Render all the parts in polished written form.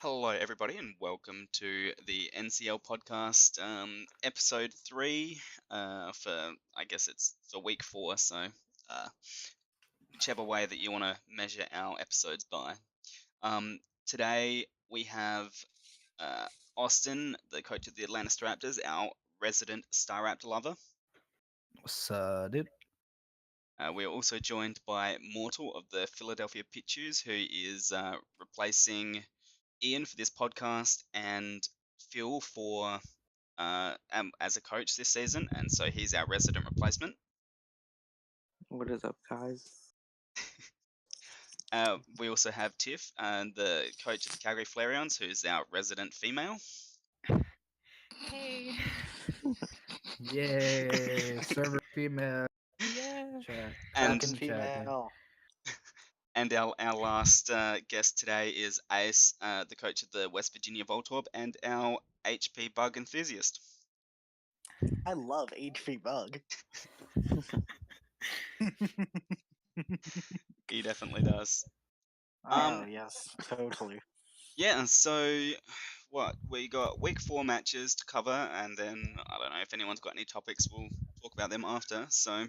Hello, everybody, and welcome to the NCL Podcast, episode 3. For I guess it's for week 4, so whichever way that you want to measure our episodes by. Today we have Austin, the coach of the Atlanta Staraptors, our resident Staraptor lover. What's dude? We're also joined by Mortal of the Philadelphia Pitches, who is replacing Ian for this podcast and Phil for as a coach this season, and so he's our resident replacement. What is up, guys? We also have Tiff, the coach of the Calgary Flareons, who's our resident female. Hey. Yay, server female. Yeah. And Fucking female. And our last guest today is Ace, the coach of the West Virginia Voltorb, and our HP bug enthusiast. I love HP bug. He definitely does. Oh yes, totally. Yeah, so we got week 4 matches to cover, and then I don't know if anyone's got any topics, we'll talk about them after. So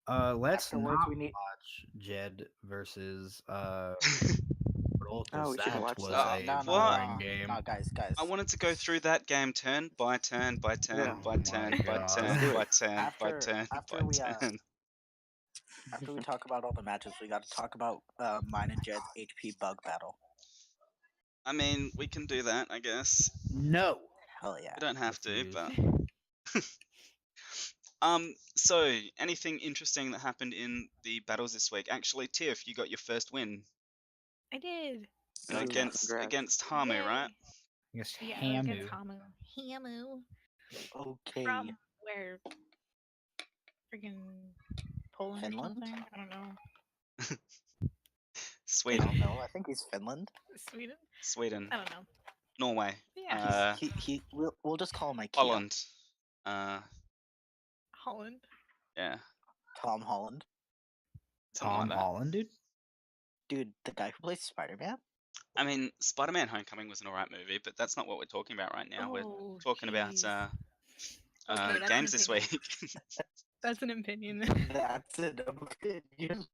Let's Afterwards, not we need- watch Jed versus Oh, we should that watch was that. a No, boring game. No, guys. I wanted to go through that game turn by turn by turn Yeah. by Oh turn my by God. turn Let's do by it. turn by After- turn after by we, turn. After we talk about all the matches, we got to talk about mine and Jed's HP bug battle. I mean, we can do that, I guess. No. Hell yeah. We don't have to, Refuse. but so anything interesting that happened in the battles this week? Actually, Tiff, you got your first win I did. Oh, against congrats. Hamu, Yay. right? Yes, Yeah, Hamu. against Hamu. Hamu. Okay. From where? Freaking Poland Finland? or something? I don't know. I Sweden, don't know. I think he's Finland. Sweden? Sweden, I don't know. Norway, Yeah. We'll just call him Ikea. Holland. Holland. Yeah, Tom Holland. something Tom like that. Holland, dude. Dude, the guy who plays Spider-Man? I mean, Spider-Man: Homecoming was an alright movie, but that's not what we're talking about right now. We're Oh, talking about jeez. Okay, that's games an this opinion. week. That's an opinion. That's an opinion.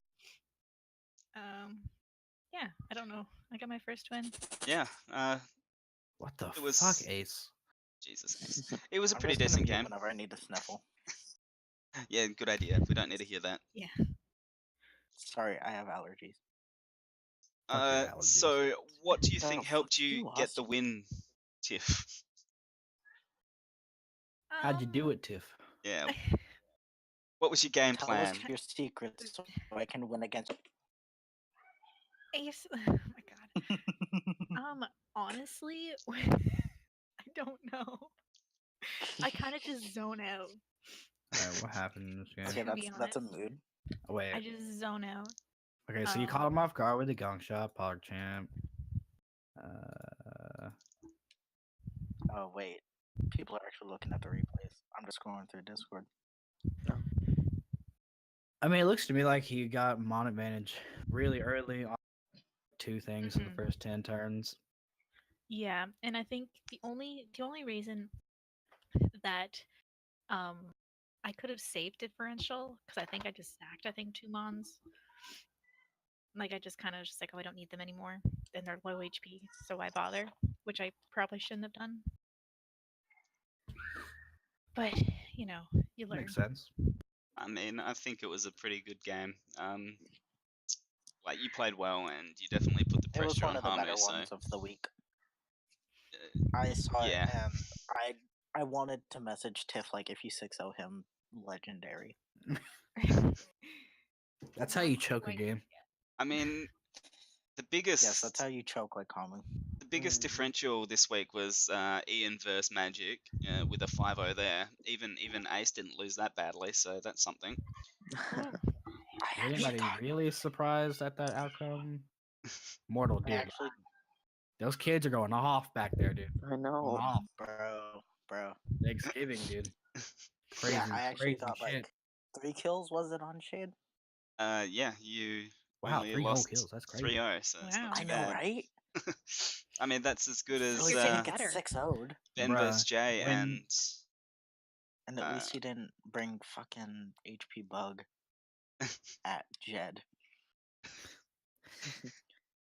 Yeah, I don't know. I got my first win. Yeah, What the It was- fuck, Ace? Jesus, it was a I'm pretty just gonna decent mute game. whenever I need to sniffle. Yeah, good idea. We don't need to hear that. Sorry, I have allergies. Fuck your allergies. So what do you Oh, think helped fuck you you, get the Austin. win, Tiff? How'd you do it, Tiff? Yeah. What was your game Tell plan? us your secrets so I can win against. Ace. Oh my god. Honestly, I don't know. I kind of just zone out. Alright, what happened in this Okay, game? To be that's a honest. mood. Oh, wait. I just zone out. Okay, so you caught him off guard with the gong shot, PogChamp. Oh wait, people are actually looking at the replays. I'm just going through Discord. I mean, it looks to me like he got mon advantage really early on 2 things in the Mhm. first 10 turns. Yeah, and I think the only reason that I could have saved differential because I think I just sacked 2 mons. Like I just kind of just like, oh, I don't need them anymore, and they're low HP, so why bother? Which I probably shouldn't have done. But you know, you learn. Makes sense. I mean, I think it was a pretty good game. Like you played well, and you definitely put the It was pressure one on of the Hamu. better So ones of the week. I saw yeah. it and I wanted to message Tiff like if you 6-0 him, legendary. That's how you choke a Wait, game. I mean, the biggest Yes, that's how you choke like Hamu. the biggest differential this week was Ian versus Magic with a 5-0 there. Even Ace didn't lose that badly, so that's something. I Is actually anybody thought- really surprised at that outcome? Mortal, I dude. actually, Those kids are going off back there, dude. I Going know, off. bro. Thanksgiving, dude. Crazy, Yeah, I actually crazy thought shit. like 3 kills was it on Shade? Yeah, you Wow, only 3 whole lost kills. That's crazy. 3-0, so it's Wow. not I too know, bad. right? I mean, that's as good At as least he Getting didn't get better. 6-0'd. Ben vs. Bruh, Jay, when- And at least Uh, he didn't bring fucking HP Bug at Jed.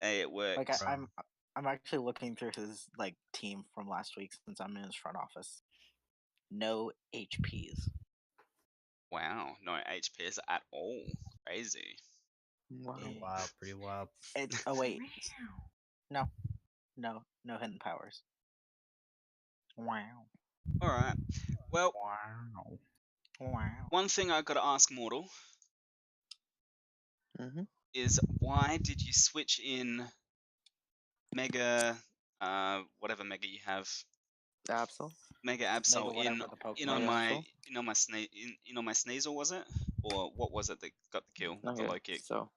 hey, it worked. Like Bro. I'm actually looking through his like team from last week since I'm in his front office. No HPs. Wow, no HPs at all. Crazy. Wow. Yeah. Wild, pretty wild. Oh wait, Wow. no hidden powers. Wow. All right. Well, Wow. Wow. one thing I got to ask Mortal Mm-hmm. is why did you switch in Mega, whatever Mega you have, Absol. Mega Absol Mega in whatever the Pokemon in on Mega my Absol? in on my in on my Sneasel, was it, or what was it that got the kill with the Okay. low kick? So,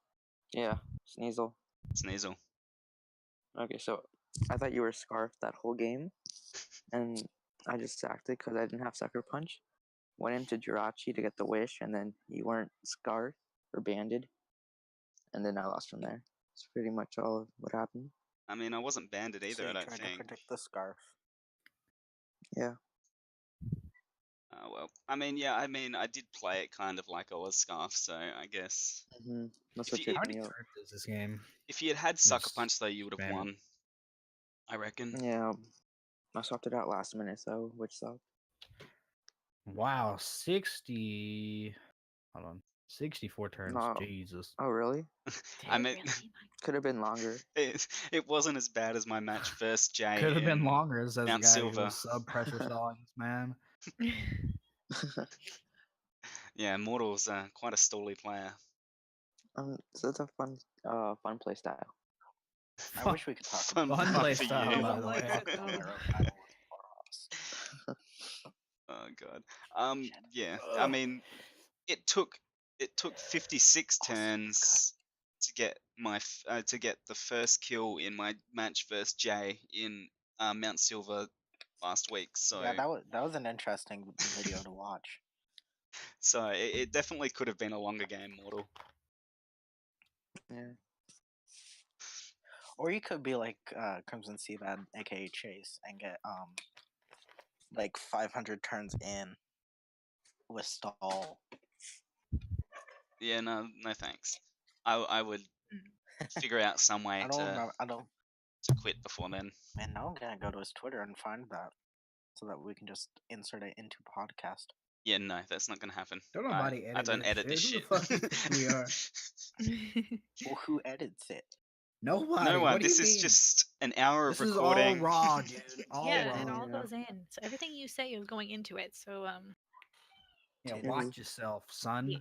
yeah, Sneasel. Sneasel. Okay, so I thought you were Scarfed that whole game, and I just sacked it because I didn't have Sucker Punch. Went into Jirachi to get the wish, and then you weren't scarred or banded, and then I lost from there. That's pretty much all of what happened. I mean, I wasn't banded So either. you I don't tried to think. predict the scarf. Yeah. Well, I mean, yeah, I mean, I did play it kind of like I was Scarf, so I guess That's If what you- tripped How me many up. turns is this game? if you had had Sucker Yes, Punch though, you would have banded. won. I reckon. Yeah, I swapped it out last minute, so which sucked. Wow, 60. Hold on. 64 turns. No. Jesus. Oh, really? I Did it mean, really? Could have been longer. it wasn't as bad as my match versus Jay. Could have been in longer, says the Mount guy who Silver. was sub pressure stalling this man. Yeah, Mortal's quite a stally player. So it's a fun play style. I wish we could talk Fun about Fun for play you. style, by the Like way. that, Talk about though. my own battle with Wartortles. Oh god. Yeah. I mean, it took 56 turns to get to get the first kill in my match versus Jay in Mount Silver last week. So Yeah, that was an interesting video to watch. so it definitely could have been a longer game, Mortal. Yeah. Or you could be like Crimson Seabad, aka Chase, and get like 500 turns in with stall. Yeah, no thanks. I would figure out some way I don't to remember. I don't. quit before then. Man, now I'm gonna go to his Twitter and find that, so that we can just insert it into podcast. Yeah, no, that's not gonna happen. Don't nobody I edit don't this edit this shit. shit. Who the fuck do you think we are? Well, who edits it? Nobody. No What one. do This you is mean? just an hour This of is all recording. raw, dude. All Yeah, raw. it all Yeah. goes in. So everything you say is going into it. So Yeah, Titties. watch yourself, son. Yeah.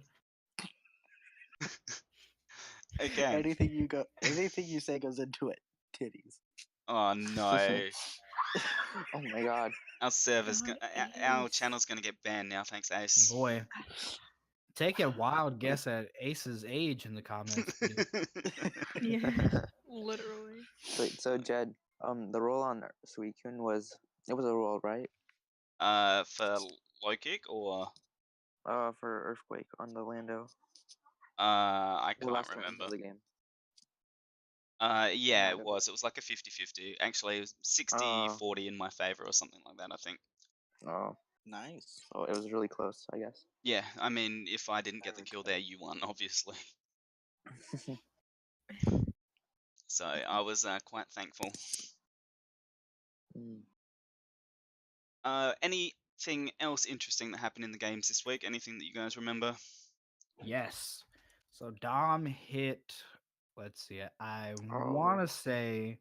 Okay. Anything you say goes into it. Titties. Oh no. Oh my god. Our server's God, our Ace. channel's gonna get banned now. Thanks, Ace. Boy, take a wild guess at Ace's age in the comments. please. yeah, literally. Wait, so Jed, the roll on Suicune was a roll, right? For low kick or For Earthquake on the Lando. I The can't last turn remember. of the game. Yeah, it Might have was. It was like a 50-50. Actually, it was 60-40 in my favor or something like that, I think. Oh, Nice. oh, it was really close, I guess. Yeah, I mean, if I didn't get the kill there, you won, obviously. So I was quite thankful. Mm. Anything else interesting that happened in the games this week? Anything that you guys remember? Yes. So Dom hit. Let's see. I Oh. want to say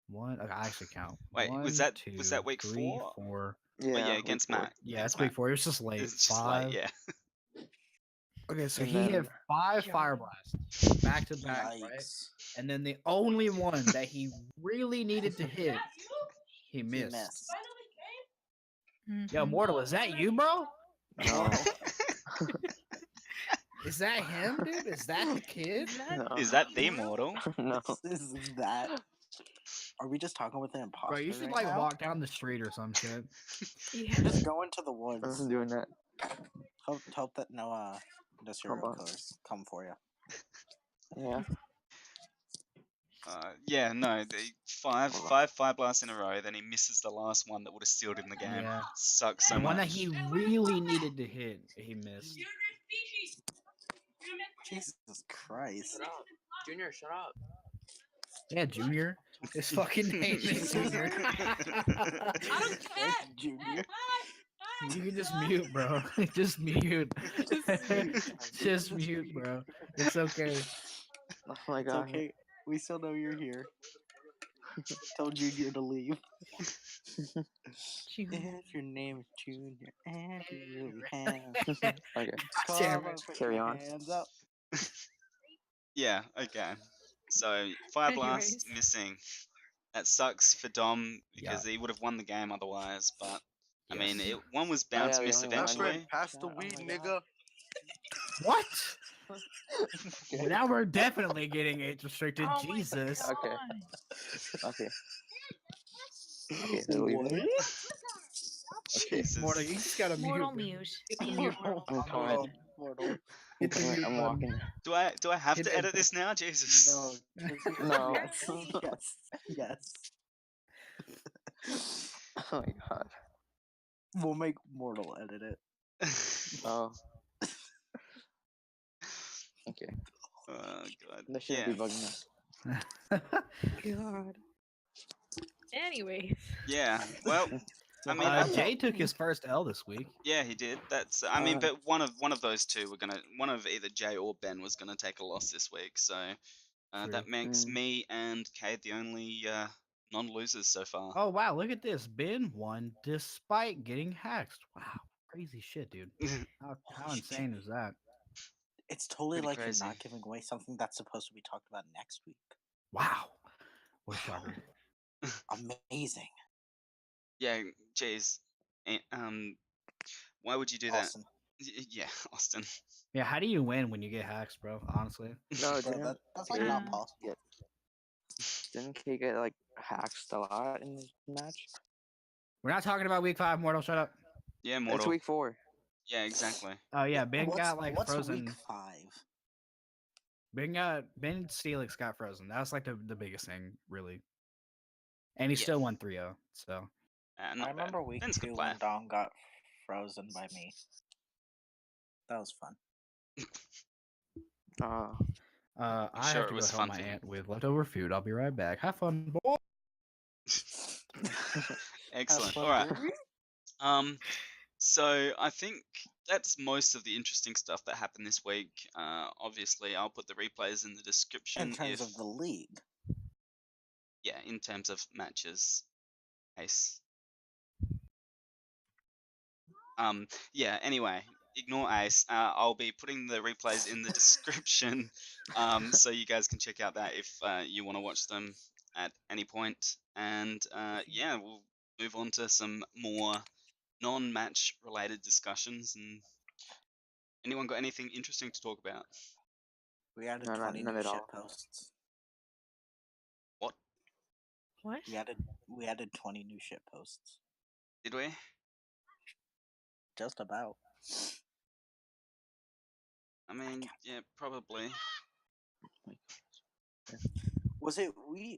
one. Okay, I actually count. Wait, One, was that two, week three, 4? four. Oh, yeah, week against 4. Matt. Yeah, against it's week Matt. 4. It was just late. It's just 5. late, yeah. Okay, so And he hit then- 5 Joe. Fire Blasts back to back, right? Yikes. And then the only one that he really needed to hit, he He missed. missed. Yo, Mhm. Mortal, is that you, bro? No. Is that him, dude? Is that the kid? Is that- No. Is that the Mortal? No. Is that? Are we just talking with an imposter? Bro, you should right like now? walk down the street or some shit. Yeah. Just go into the I woods. wasn't doing that. Hope that no serial Hold on. killers come for you. Yeah. Yeah, no, the five Hold on. five fire blasts in a row. Then he misses the last one that would have sealed him the game. Yeah. Sucks so The one much. that he really needed to hit, he missed. Jesus Christ. Shut up. Junior, shut up. Yeah, Junior. His fucking name is Junior. I don't care. Junior. You can just mute, bro. Just mute. Just mute, bro. It's okay. Oh my It's god. okay. We still know you're here. Tell Junior to leave. Junior. If your name is Junior and you really have, Okay. Damn come it. on, put Carry your on. hands up. Yeah, okay. So fire blast Anyways. missing. That sucks for Dom because he would have won the game otherwise. But I mean, Yes. one was Oh, bound yeah, to the miss only one I know. eventually. Pass the Oh weed, my nigga. What? Okay. Well, now we're definitely getting age restricted. Oh my Jesus. Okay. God. Okay. Okay, so leave it. Jesus. Mortal, you just gotta Mortal mute. mute. Hit the Mute mute Mortal. I'm coming. Mortal. Hit the mute I'm button. walking. Do I have Hit to the- edit this now? Jesus. No. No. Yes. Yes. Oh my god. We'll make Mortal edit it. Oh. Okay. Oh god. That shouldn't Yeah. be bugging us. God. Anyways. Yeah. Well, I mean, Jay took his first L this week. yeah, he did. That's. I mean, Uh, but one of those two were gonna. One of either Jay or Ben was gonna take a loss this week. So that True. makes Mm. me and Cade the only non-losers so far. Oh wow, look at this. Ben won despite getting hacked. Wow, crazy shit, dude. How Holy insane shit. is that? It's totally Pretty like crazy. you're not giving away something that's supposed to be talked about next week. Wow. What a shocker. Amazing. Yeah. Jeez. Why would you do that? Austin. Yeah, Austin. Yeah, how do you win when you get hacks, bro? Honestly. No, Bro, didn't, that's like not Yeah. possible. didn't K get like hacked a lot in this match? We're not talking about week 5, Mortal. Shut up. Yeah, It's Mortal. week 4. Yeah, exactly. Oh yeah, Ben got like what's frozen. week 5? Ben Steelix got frozen. That was like the biggest thing, really. And he Yeah. still won 3-0. So Not I remember bad. week Ben's a good 2 player. when Dom got frozen by me. That was fun. Oh. I sure have it to go was help fun my for you. aunt with leftover food. I'll be right back. Have fun, boy. Excellent. fun, All right. baby. So I think that's most of the interesting stuff that happened this week. Obviously, I'll put the replays in the description. In terms if, of the league. yeah, in terms of matches, Ace. Yeah. Anyway, ignore Ace. I'll be putting the replays in the description, so you guys can check out that if you want to watch them at any point. And yeah, we'll move on to some more non-match related discussions. And anyone got anything interesting to talk about? We added No, 20 none new at shit all. posts. What? We added 20 new shit posts. Did we? Just about. I mean, yeah, probably. Was it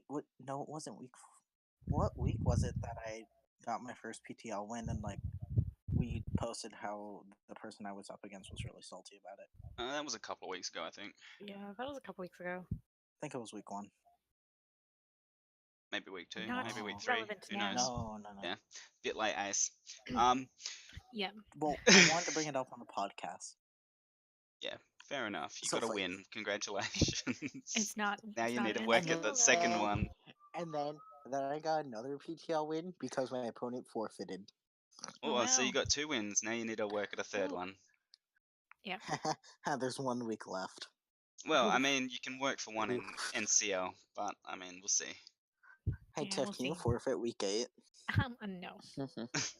what? No, it wasn't week. What week was it that I got my first PTL win and like we posted how the person I was up against was really salty about it? That was a couple of weeks ago, I think. Yeah, that was a couple weeks ago. I think it was week 1. Maybe week 2, Not maybe week No. 3. relevant Who now. knows? No. Yeah. Bit late, Ace. Yeah. Well, I wanted to bring it up on the podcast. Fair enough. You So got a for- win. Congratulations. It's not. Now it's you not need to an work And at then- that second one. And then I got another PTL win because my opponent forfeited. Oh, so you wow. got 2 wins. Now you need to work at a third Oh. one. There's 1 week left. Well, I Oof. mean, you can work for one in NCL, but I mean, we'll see. Hey Yeah, Tiff, we'll can you see. forfeit week 8? No.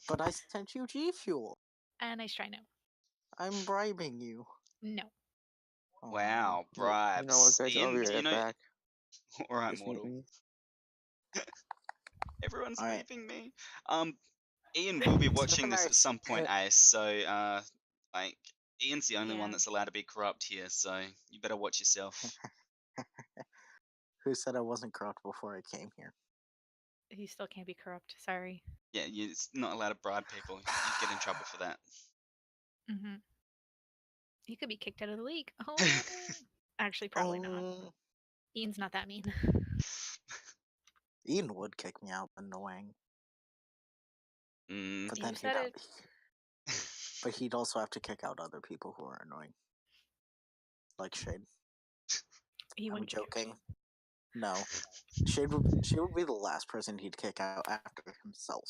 But I sent you G Fuel. And I try no. I'm bribing you. No. Oh, Wow, You know what, bribes. guys? I'll Ian, be do you right know? back. All right, Just mute Mortal. me. Everyone's Alright. leaving me. Ian will be watching this alright. at some point, Ace. So, like, Ian's the only one Yeah. that's allowed to be corrupt here. So you better watch yourself. who said I wasn't corrupt before I came here. You still can't be corrupt. Sorry. Yeah, you're not allowed to bribe people. You get in trouble for that. Mm-hmm. You could be kicked out of the league. Oh, no. Actually, probably not. Ian's not that mean. Ian would kick me out, annoying. Mm, But You then said it. but he'd also have to kick out other people who are annoying. Like Shade. He I'm wouldn't kick you out. joking. No. Shade would be the last person he'd kick out after himself.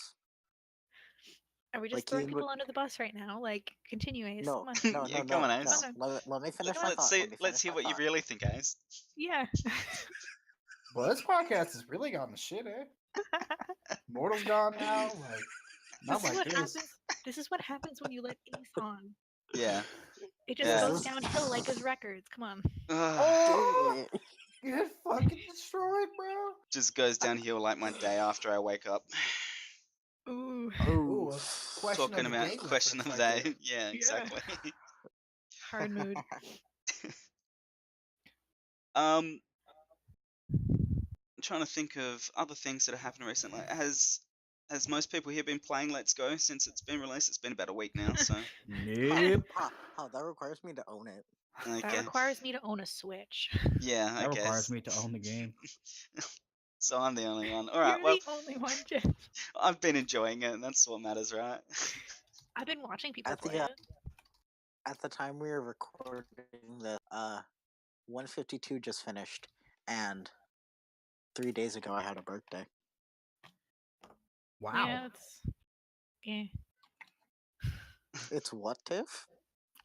Are we just Like, throwing Ian people would- under the bus right now? Like, continue, Ace. No, Come on. no, Yeah, no, come no, on, Ace. no. Let me finish my let's thought. see. Let me Let's finish hear my what you thought. really think, Ace. Yeah. Well, this podcast has really gotten the shit, eh? Mortal's gone now. Like, not This is like what this. happens. This is what happens when you let Ace on. Yeah. It just Yeah. goes downhill like his records. Come on. Ugh, Oh, Dang it. get fucking destroyed, bro. just goes downhill like my day after I wake up. Ooh. Ooh, a Oof. question Talking of the about day question of the reference day. right Yeah, exactly. Hard mood. I'm trying to think of other things that have happened recently. Has most people here been playing Let's Go since it's been released? It's been about a week now, so there. Nope. That requires me to own it. That okay. requires me to own a Switch. Yeah, I That guess. requires me to own the game. So I'm the only one. All right. You're Well, the only one, Jeff. I've been enjoying it, and that's what matters, right? I've been watching people At the, play it. At the time we were recording this, 152 just finished, and 3 days ago I had a birthday. Wow. Yeah, it's. Yeah. It's what, Tiff?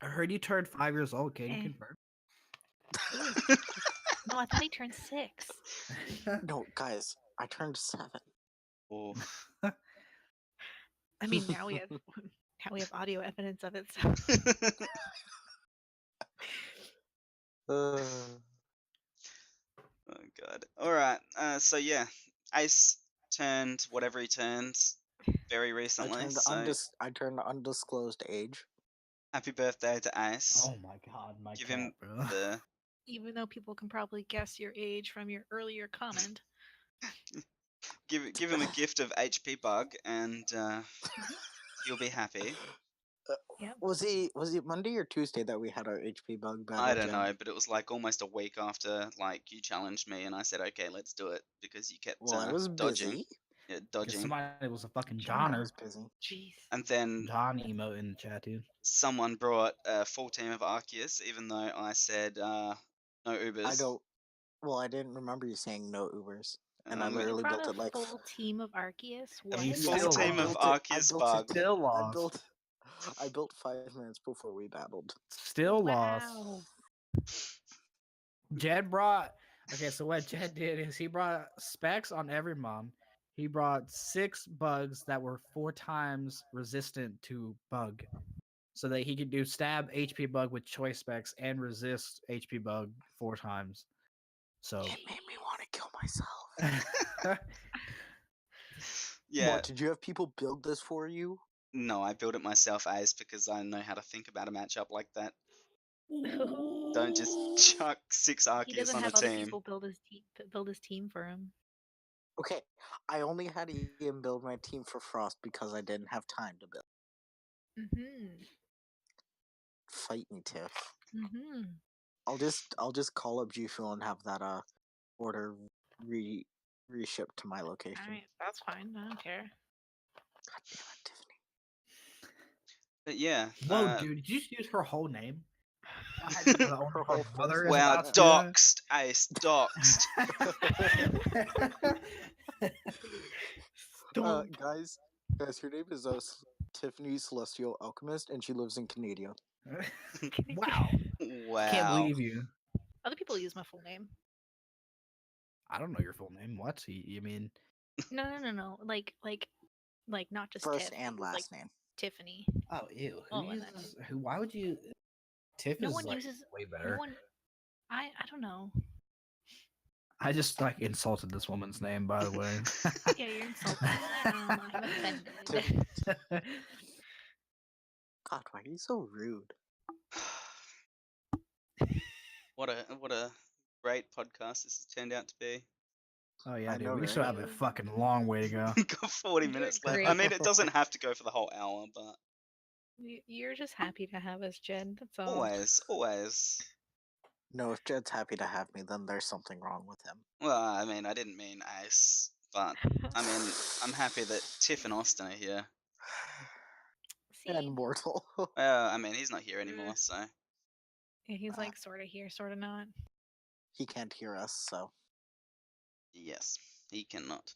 I heard you turned 5 years old. Can you Eh. confirm? No, I thought he turned 6. No, guys, I turned 7. Oh, I mean, now we have audio evidence of it. So. Uh, oh god. All right. So yeah, Ace turned whatever he turned very recently. I turned undisclosed age. Happy birthday to Ace. Oh my god, my Give cat, him bro. the Even though people can probably guess your age from your earlier comment. give him a gift of HP bug, and he'll be happy. Yep. Was it Monday or Tuesday that we had our HP bug battle? I don't Jen? know, but it was like almost a week after like you challenged me, and I said, okay, let's do it because you kept Well, I was dodging. busy. Yeah, 'Cause dodging. somebody was a fucking I Johnner. was busy. Jeez. And then John emote in the chat, dude. someone brought a full team of Arceus, even though I said no Ubers. I don't. Well, I didn't remember you saying no Ubers, and I Um, literally Brought built a it like full team of Arceus. A What? you full still team of lost. Arceus I bug. Still lost. I built 5 minutes before we battled. Still lost. Wow. Jed brought. Okay, so what Jed did is he brought specs on every mom. He brought 6 bugs that were 4 times resistant to bug, so that he could do stab HP bug with choice specs and resist HP bug 4 times. So It made me want to kill myself. Yeah. What, did you have people build this for you? No, I built it myself, Ace, because I know how to think about a matchup like that. Don't just chuck 6 He Arceus doesn't on a have other team. people build his team for him. Okay, I only had Ian build my team for Frost because I didn't have time to build. Mm-hmm. Fight me, Tiff. Mm-hmm. I'll just call up G-Fuel and have that order reshipped to my location. Alright, that's fine. I don't care. God damn it, Tiffany. But yeah. whoa, dude, did you just use her whole name? Her whole Mother is Wow, about to do that? doxed, Ace, doxed. Guys, her name is Tiffany Celestial Alchemist, and she lives in Canada. Wow. Wow. Can't believe you. Other people use my full name. I don't know your full name. What? You mean? No. Like not just First Tiff, and like last name. Tiffany. Oh, ew. Oh, and then- Who? Why would you? Tiff No is one like uses. way No better. one. I don't know. I just like insulted this woman's name, by the way. Yeah, you're insulting. I'm offended. God, why are you so rude? What a great podcast this has turned out to be. Oh yeah, I dude. know, We still right? have a fucking long way to go. Got 40 You're minutes left. great. I mean, it doesn't have to go for the whole hour, but You're just happy to have us, Jen. That's all. always. No, if Jed's happy to have me, then there's something wrong with him. Well, I mean, I didn't mean Ace, but I mean, I'm happy that Tiff and Austin are here. See, And Mortal. Well, I mean, he's not here anymore, so yeah, he's like sort of here, sort of not. He can't hear us, so. yes, he cannot.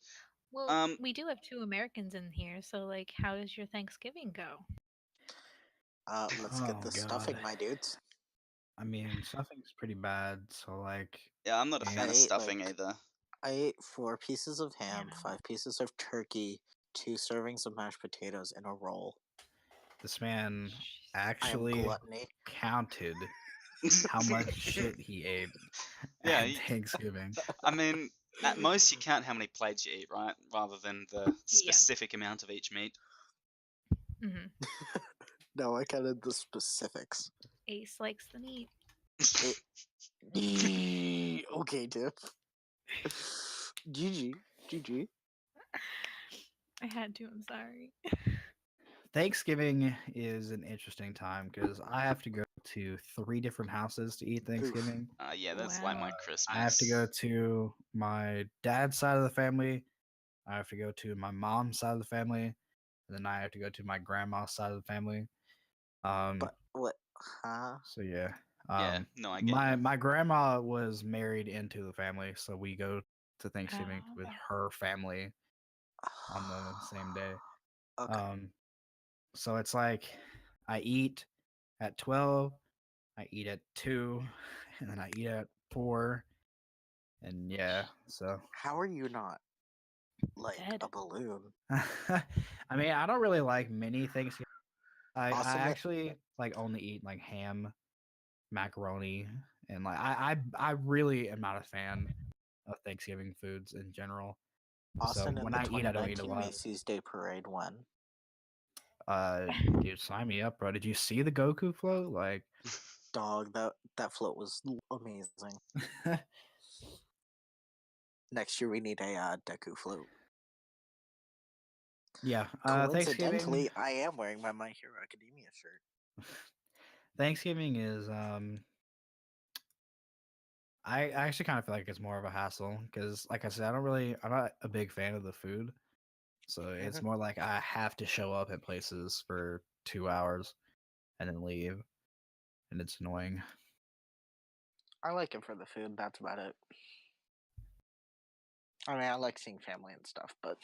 Well, we do have 2 Americans in here, so like, how does your Thanksgiving go? Let's Oh, get the stuffing, God. my dudes. I mean, stuffing's pretty bad. So like, Yeah, I'm not a fan I of ate, stuffing like, either. I ate 4 pieces of ham, Yeah. 5 pieces of turkey, 2 servings of mashed potatoes, and a roll. this man I am actually gluttony. counted how much shit he ate Yeah, at he- Thanksgiving. I mean, at most you count how many plates you eat, right? Rather than the specific amount of each meat. Hmm. No, I counted the specifics. Ace likes the meat. Okay, Tiff. GG. I had to. I'm sorry. Thanksgiving is an interesting time because I have to go to 3 different houses to eat Thanksgiving. Yeah, that's like my Wow. Christmas. I have to go to my dad's side of the family. I have to go to my mom's side of the family, and then I have to go to my grandma's side of the family. But what? Huh? So yeah. Yeah, no, I get my you. my grandma was married into the family, so we go to Thanksgiving with her family on the same day. Okay. So it's like I eat at 12, I eat at 2, and then I eat at 4. And yeah, so How are you not like Dead. a balloon? I mean, I don't really like many things. I Awesome. actually like only eat like ham, macaroni, and like I really am not a fan of Thanksgiving foods in general. Austin, So in when the I eat, I don't eat a 2019 lot. Macy's Day Parade when? Dude, sign me up, bro. Did you see the Goku float? Like, Dog, that float was amazing. Next year we need a Deku float. yeah. Coincidentally, I am wearing my My Hero Academia shirt. Thanksgiving is I actually kind of feel like it's more of a hassle because, like I said, I'm not a big fan of the food, so it's more like I have to show up at places for 2 hours and then leave, and it's annoying. I like it for the food. That's about it. I mean, I like seeing family and stuff, but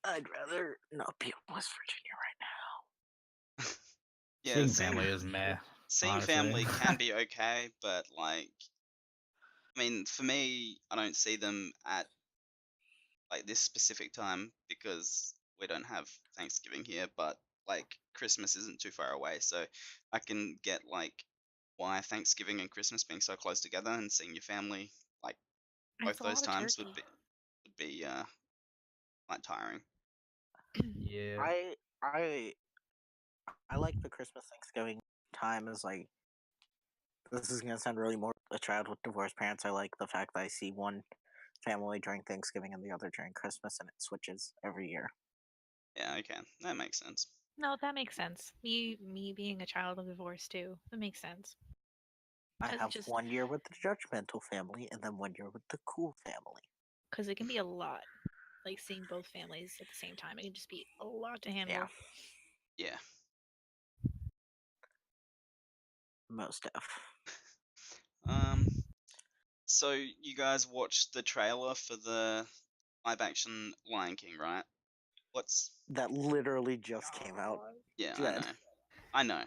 I'd rather not be in West Virginia right now. Yeah, Seeing family is meh. Seeing honestly. family can be okay, but like, I mean, for me, I don't see them at like this specific time because we don't have Thanksgiving here, but like Christmas isn't too far away, so I can get like why Thanksgiving and Christmas being so close together and seeing your family like both It's a those lot of times would turkey. be like tiring. Yeah. I like the Christmas Thanksgiving time as like, this is gonna sound really more a child with divorced parents. I like the fact that I see one family during Thanksgiving and the other during Christmas, and it switches every year. Yeah, okay, that makes sense. No, that makes sense. Me being a child of divorce too. That makes sense. I That's have just 1 year with the judgmental family and then 1 year with the cool family. because it can be a lot. Like seeing both families at the same time, it can just be a lot to handle. Yeah, Yeah. most def. So you guys watched the trailer for the live action Lion King, right? What's That literally just came out. yeah, Jed. I know.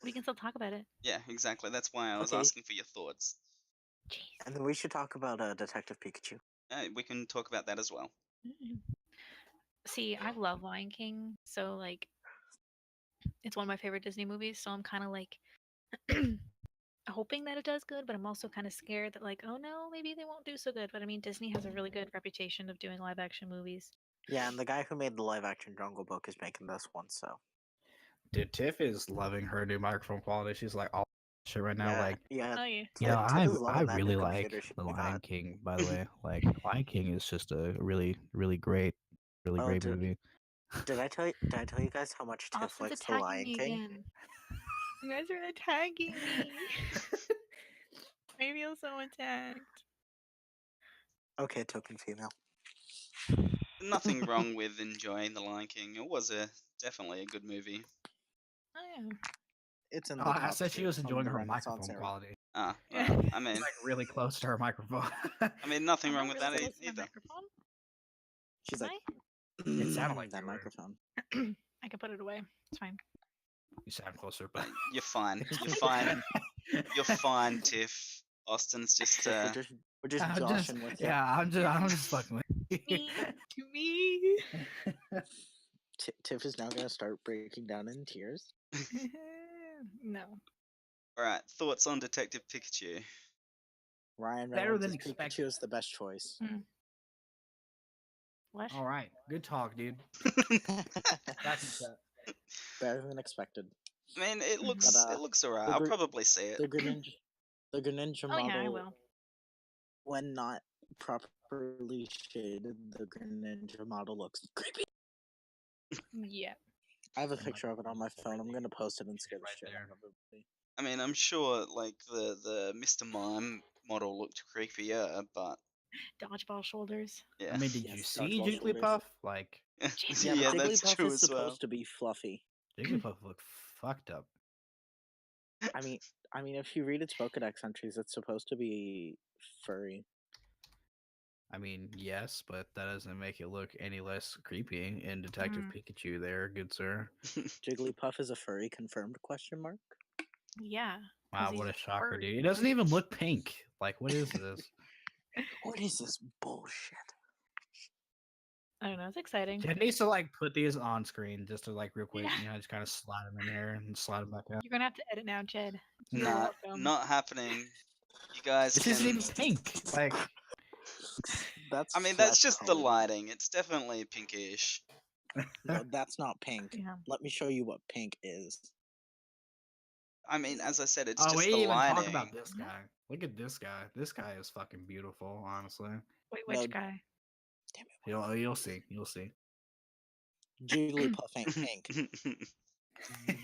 We can still talk about it. Yeah, exactly. That's why I was Okay. asking for your thoughts. Jeez. And then we should talk about Detective Pikachu. We can talk about that as well. Mm. See, I love Lion King, so like, it's one of my favorite Disney movies. So I'm kind of like hoping that it does good, but I'm also kind of scared that like, oh no, maybe they won't do so good. But I mean, Disney has a really good reputation of doing live action movies. Yeah, and the guy who made the live action Jungle Book is making this one, so. Dude, Tiff is loving her new microphone quality. She's like, all shit right now. Like, yeah. Oh, yeah. you know, Tiff is loving that really new like computer she The Lion got. King. By the way, like Lion King is just a really great Oh, did, movie. did I tell you guys how much Tiff Austin's likes The attacking Lion me King? again. You guys are attacking me. I feel so attacked. Okay, token female. Nothing wrong with enjoying The Lion King. It was definitely a good movie. Oh yeah. It's in Oh, the I top said she tier was from enjoying the her Renaissance microphone era. quality. Ah, Yeah. well, I mean, Like really close to her microphone. nothing I'm wrong not with really that close to my either. microphone. She's Am like, It sounded like that you were. microphone. I can put it away. It's fine. You sound closer, but You're fine. You're fine. You're fine, Tiff. Austin's just Tiff, we're just I'm joshing with you. yeah, I'm just fucking with you. Me to me. Tiff is now gonna start breaking down in tears. No. Alright, thoughts on Detective Pikachu? Ryan Better Reynolds than as expected. Pikachu is the best choice. What? All right, good talk, dude. Back in set. Better than expected. I mean, it looks But, it looks alright. the I'll gr- probably see it. The Greninja Oh model, yeah, I will. when not properly shaded, the Greninja model looks creepy. Yeah. I have a Oh my picture of it on my phone. I'm really gonna post it and scare the right shit there. out of everybody. I mean, I'm sure like the Mr. Mime model looked creepier, but Dodgeball shoulders. yeah. I mean, did you Yes, see dodgeball shoulders. Jigglypuff? Like, Yeah, yeah, but that's Jigglypuff true is as supposed well. to be fluffy. Jigglypuff looked fucked up. I mean, if you read its Pokedex entries, it's supposed to be furry. I mean, yes, but that doesn't make it look any less creepy in Detective Pikachu there, good sir. Jigglypuff is a furry confirmed ? Yeah. Wow, 'cause what a he's shocker, furry. dude. It doesn't even look pink. Like, what is this? What is this bullshit? I don't know. It's exciting. Jen needs to, like, put these on screen just to, like, real quick, Yeah. you know, just kind of slide them in there and slide them back out. You're gonna have to edit now, Jed. You're Nah, welcome. not happening. You guys This can. isn't even pink. Like, That's I mean, that's flesh just the colored. lighting. It's definitely pinkish. No, that's not pink. Yeah. Let me show you what pink is. I mean, as I said, it's oh, just we the didn't even lighting. talk about this guy. Look at this guy. This guy is fucking beautiful, honestly. Wait, which No. guy? Damn it. You'll see. You'll see. Jigglypuff ain't pink.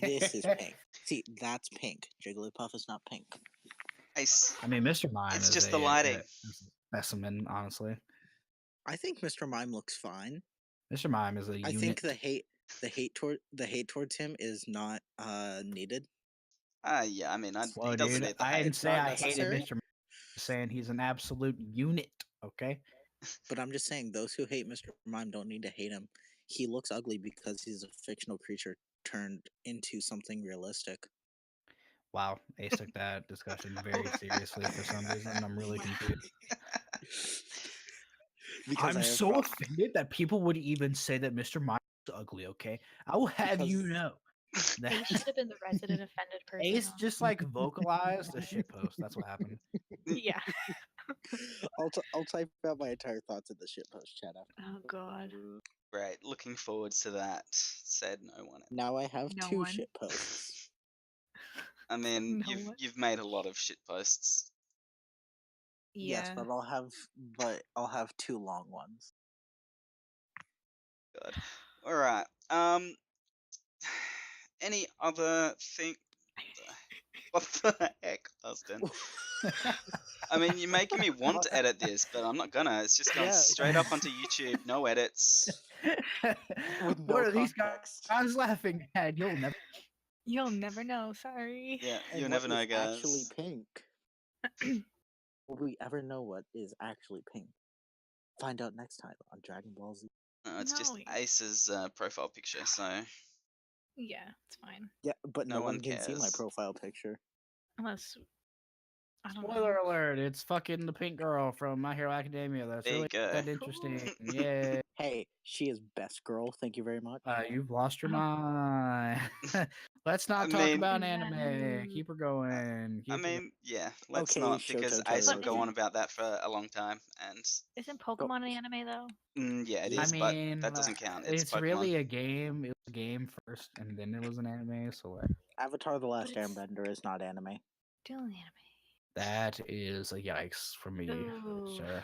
This is pink. See, that's pink. Jigglypuff is not pink. I mean, Mr. Mime It's is just the lighting. is a specimen, honestly. I think Mr. Mime looks fine. Mr. Mime is a I unit. think the hate towards him is not needed. Yeah, I mean, Whoa, he doesn't dude, need the I hate. didn't say not I hated necessary. Mr. Mime. I'm saying he's an absolute unit, okay? But I'm just saying those who hate Mr. Mime don't need to hate him. He looks ugly because he's a fictional creature turned into something realistic. Wow, Ace took that discussion very seriously for some reason. I'm really confused. Because I'm so offended that people would even say that Mr. Mime is ugly, okay? I will have you Because- know that Ace should have been the resident offended person. Ace huh? just like vocalized a shitpost. That's what happened. Yeah. I'll type out my entire thoughts in the shitpost chat after. Oh god. Great, looking forward to that. Said no one. Now I have No 2 one. shitposts. I mean, No one. you've made a lot of shit posts. Yeah. Yes, but I'll have 2 long ones. God. All right. Any other thing? What the heck, Austin? I mean, you're making me want to edit this, but I'm not gonna. It's just going Yeah. straight up onto YouTube. No edits. With no What are these context. guys laughing at? You'll never know. Sorry. Yeah, And you'll what never know, is guys. actually pink? Will we ever know what is actually pink? Find out next time on Dragon Ball Z. It's just No. Ace's profile picture, so Yeah, it's fine. Yeah, but No no, one one can see my cares. profile picture. Unless I don't Spoiler know. alert, it's fucking the pink girl from My Hero Academia. That's There you really go. that interesting. Yeah. Hey, she is best girl. Thank you very much. You've lost your mind. Let's not I talk mean- about No. anime. Keep her going. I Keep her mean, yeah, let's Okay, not, because Shoto Ace will Totoro. go on about that for a long time, and Isn't Pokemon an anime though? yeah, it I is, I mean, but that doesn't count. It's Pokemon. really a game. It was a game first, and then it was an anime. So like, Avatar: The Last it's- Airbender is not anime. Still anime. That is a yikes for me, Ooh. sir.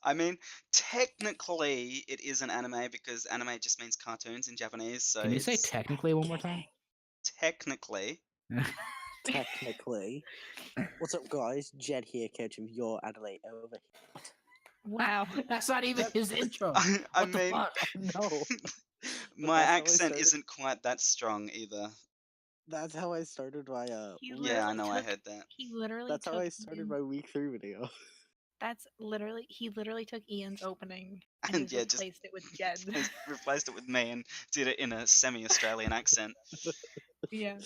I mean, technically, it is an anime because anime just means cartoons in Japanese. So Can you say it's technically one more time? technically. Technically. What's up, guys? Jed here, coach of your Adelaide Overheat. Wow. That's not even his intro. I What the mean, fuck? No. my that's how I accent started. isn't quite that strong either. That's how I started my He Yeah, I literally know, I took- heard that. He literally That's how took I started Ian- my week 3 video. He literally took Ian's opening And and just yeah, just replaced it with Jed. replaced it with me and did it in a semi-Australian accent. Yeah.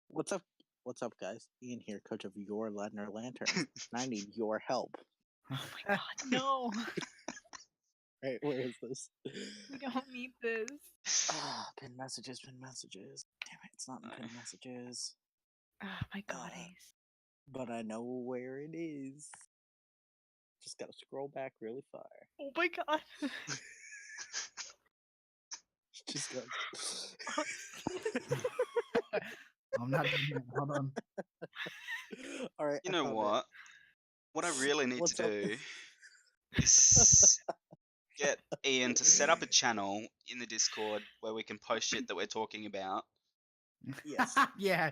What's up? What's up, guys? Ian here, coach of your Ladner Lanturns, and I need your help. Oh my god, no. Right, where is this? We don't need this. Pin messages. Damn it, it's not in pin messages. Oh my god, Ace. But I know where it is. Just gotta scroll back really far. Oh my god. Just go. I'm not doing that. Hold on. All right. You I know found it. what? What I really need What's to up? do is get Ian to set up a channel in the Discord where we can post shit that we're talking about, Yes. Yeah,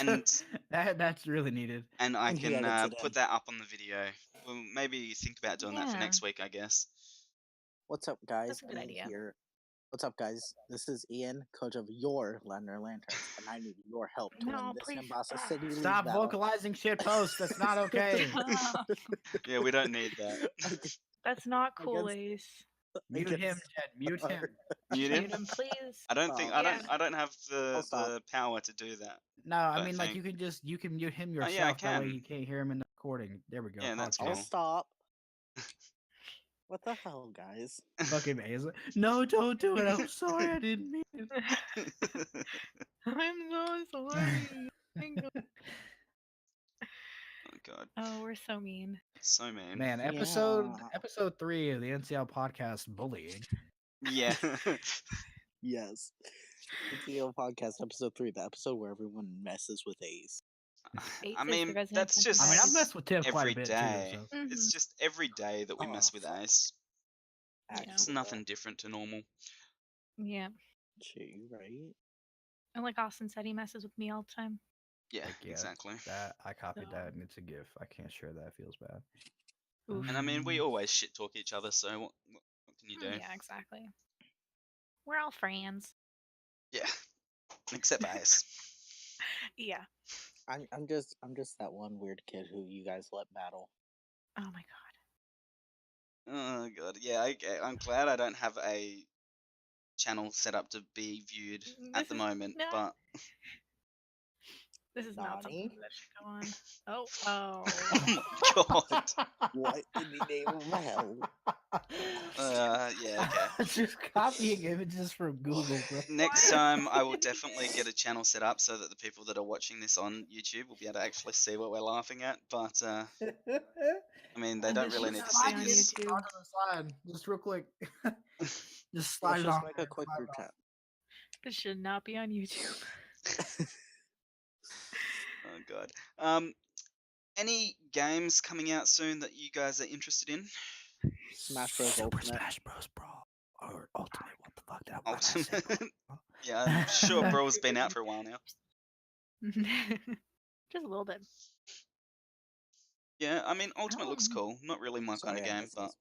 and that's really needed. and I And he can edits it put in. that up on the video. We'll maybe think about doing that for Yeah. next week, I guess. What's up, guys? That's a good Ian idea. here. What's up, guys? This is Ian, coach of your Ladner Lanturns, and I need your help to No, win this please Nimbasa stop. City League Stop battle. vocalizing shit posts. That's not okay. Stop. Yeah, we don't need that. That's not cool, Against- Ace. Mute him, Against Jed. Mute him. our- Mute him. Mute him, please. I don't think Stop. I don't have I'll stop. the power to do that. No, I Don't mean like think. you can mute him Oh, yourself. yeah, I That way can. you can't hear him in the recording. There we go. Yeah, that's podcast. I'll cool. stop. What the hell, guys? Fucking Ace. No, don't do it. I'm sorry. I didn't mean it. I'm so sorry. Oh god, Oh, we're so mean. so mean. Man, Yeah. episode 3 of the NCL podcast, bullying. Yeah. Yes. NCL Podcast episode 3, the episode where everyone messes with Ace. Ace I is mean, the resident that's punching just I mean, I've bag. messed with Tiff quite every a bit day. too. So. It's just every day that we mess with fuck. Ace. Yeah. It's nothing different to normal. Yeah. Gee, right? And like Austin said, he messes with me all the time. Yeah, Like, yeah, exactly. That I copied So- that and it's a GIF. I can't share that. It feels bad. Oof. And I mean, we always shit talk each other, so what can you do? Yeah, exactly. We're all friends. Yeah. Except Ace. Yeah. I'm just that one weird kid who you guys let battle. Oh my god. Oh god, yeah. I'm glad I don't have a channel set up to be viewed at This the is moment, not- but This is not something Nani? that should go on. Oh, oh. oh my god. What in the name of hell? Yeah, okay. Just copying images from Google, bro. Next time, I will definitely get a channel set up so that the people that are watching this on YouTube will be able to actually see what we're laughing at. But I mean, they And don't this really should need not to be see on this. YouTube. Onto the slide, just real quick. Just slide Let's it just on. make there, a quick slide group it on. chat. This should not be on YouTube. Oh god. Any games coming out soon that you guys are interested in? Smash Bros. Super Ultimate. Smash Bros. Brawl or Ultimate. What the fuck did I say? Ultimate. Yeah, I'm sure Bro's been out for a while now. Just a little bit. Yeah, I mean, Ultimate looks Oh. cool. Not really my kind of Sorry, I game, missed but this.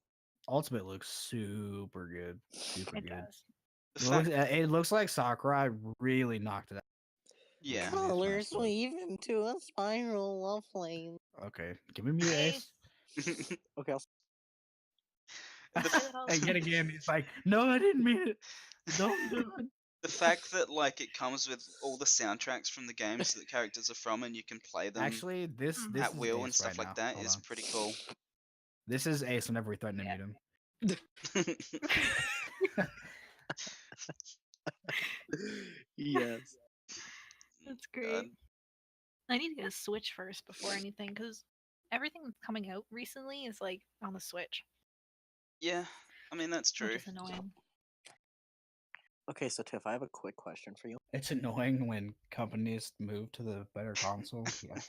Ultimate looks super good. Super It good. does. the It looks like Sakurai really knocked it out. yeah. Color Colors Smash Bros. weave into a spiral of flame. Okay, give me mute, Ace. Okay, I'll The Say that all the And yet time. again, he's like, "No, I didn't mean it. Don't do it." The fact that like it comes with all the soundtracks from the games that the characters are from, and you can play them Actually, this Mhm. this at is will Ace and stuff right like now. that Hold is on. pretty cool. This is Ace whenever we threaten to Yeah. mute him. yes. That's God. great. I need to get a Switch first before anything, because everything that's coming out recently is like on the Switch, Yeah, I mean that's which true. is annoying. Okay, so Tiff, I have a quick question for you. It's annoying when companies move to the better console. Yikes.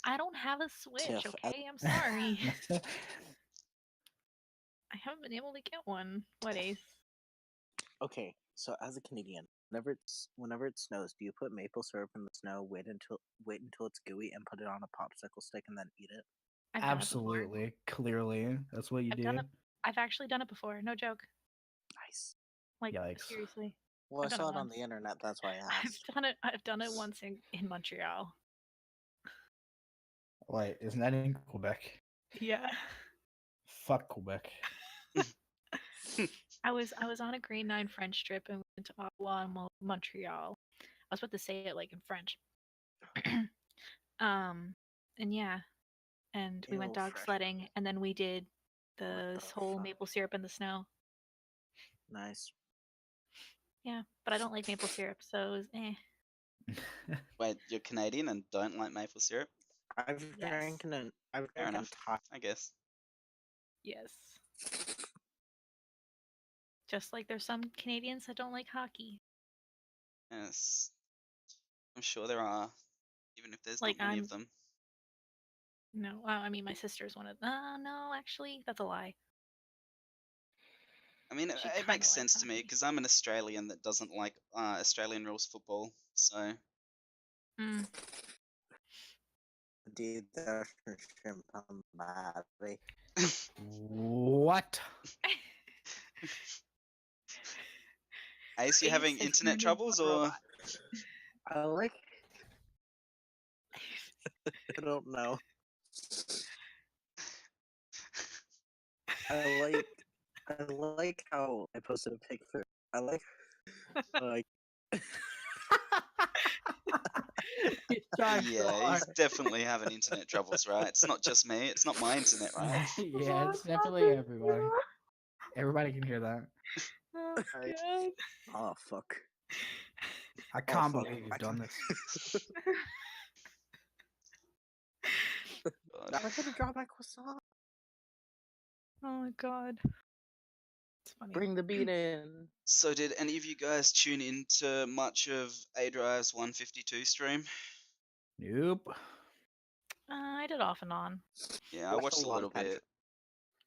I don't have a Switch, Tiff, okay? I'm sorry. I haven't been able to get one. What, Ace? Okay, so as a Canadian, whenever it snows, do you put maple syrup in the snow, wait until it's gooey, and put it on a popsicle stick and then eat it? I've done it before. Absolutely, clearly, that's what you I've done do. it. I've actually done it before. No joke. Nice. Like Yikes. seriously. Well, I I've done saw it it on once. the internet. That's why I I've asked. done it. I've done it once in Montreal. Wait, isn't that in Quebec? Yeah. Fuck Quebec. I was on a grade 9 French trip and went to Ottawa and Montreal. I was about to say it like in French. And yeah, and we went Ew, dog fresh. sledding, and then we did the the whole fuck? maple syrup in the snow. Nice. Yeah, but I don't like maple syrup, so it was Wait, you're Canadian and don't like maple syrup? I've Yes. drank an I've Fair drank enough, entire. I guess. Yes. Just like there's some Canadians that don't like hockey. Yes. I'm sure there are, even if there's Like, not many I'm- of them. No, I mean my sister's one of. No, actually, that's a lie. I mean, She it kinda makes likes sense to me hockey. because I'm an Australian that doesn't like Australian rules football. So Mm. Dude, there's shrimp on that. What? Ace, you Ace having is internet turning troubles into a or? robot. I like. I don't know. I like how I posted a picture. I like. He's trying so Yeah, he's hard. definitely having internet troubles, right? It's not just me. It's not my internet, right? Yeah, it's definitely everybody. Everybody can hear that. Oh Alright. god. Oh fuck. I can't fuck, believe I you've done can't- this. God. Now I gotta drop my croissant. Oh my god. It's funny. Bring the beat in. So, did any of you guys tune into much of A Drive's 152 stream? Nope. I did off and on. Yeah, I Watched watched a a lot little of Patty. bit.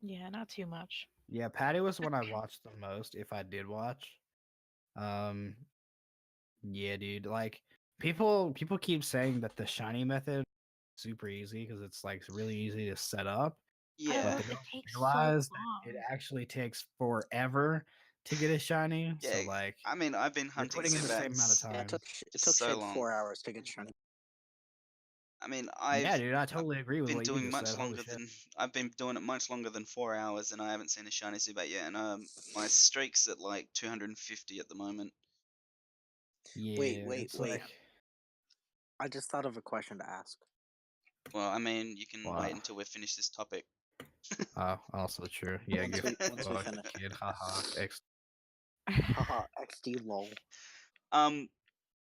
Yeah, not too much. Yeah, Patty was the one I watched the most, if I did watch. Yeah, dude. Like people keep saying that the shiny method is super easy because it's like really easy to set up. Yeah, But Look, they it don't takes so realize long. that it actually takes forever to get a shiny. yeah. So like I mean, I've been you're hunting putting in the same amount of Zubats. Yeah, time. it took Just so Shane long. 4 hours to get shiny. I mean, Yeah, dude, I totally agree with been what you doing just much said. Holy longer shit. than I've been doing it much longer than 4 hours, and I haven't seen a shiny Zubat yet. And my streak's at like 250 at the moment. Yeah, wait, it's wait. like I just thought of a question to ask. Well, I mean, you can Wow. wait until we finish this topic. also true. Yeah, Once get we fucked, finish. kid. Haha. Haha, XD lol.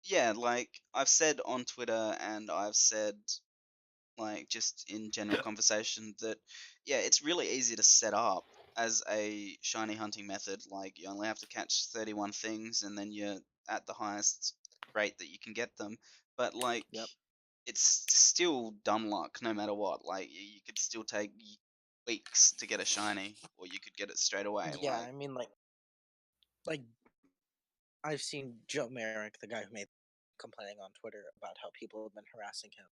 Yeah, like I've said on Twitter, and I've said like just in general conversation that yeah, it's really easy to set up as a shiny hunting method. Like you only have to catch 31 things, and then you're at the highest rate that you can get them. But like, Yep. it's still dumb luck no matter what. Like you could still take weeks to get a shiny, or you could get it straight away. Yeah, Like, I mean, like I've seen Joe Merrick, the guy who made complaining on Twitter about how people have been harassing him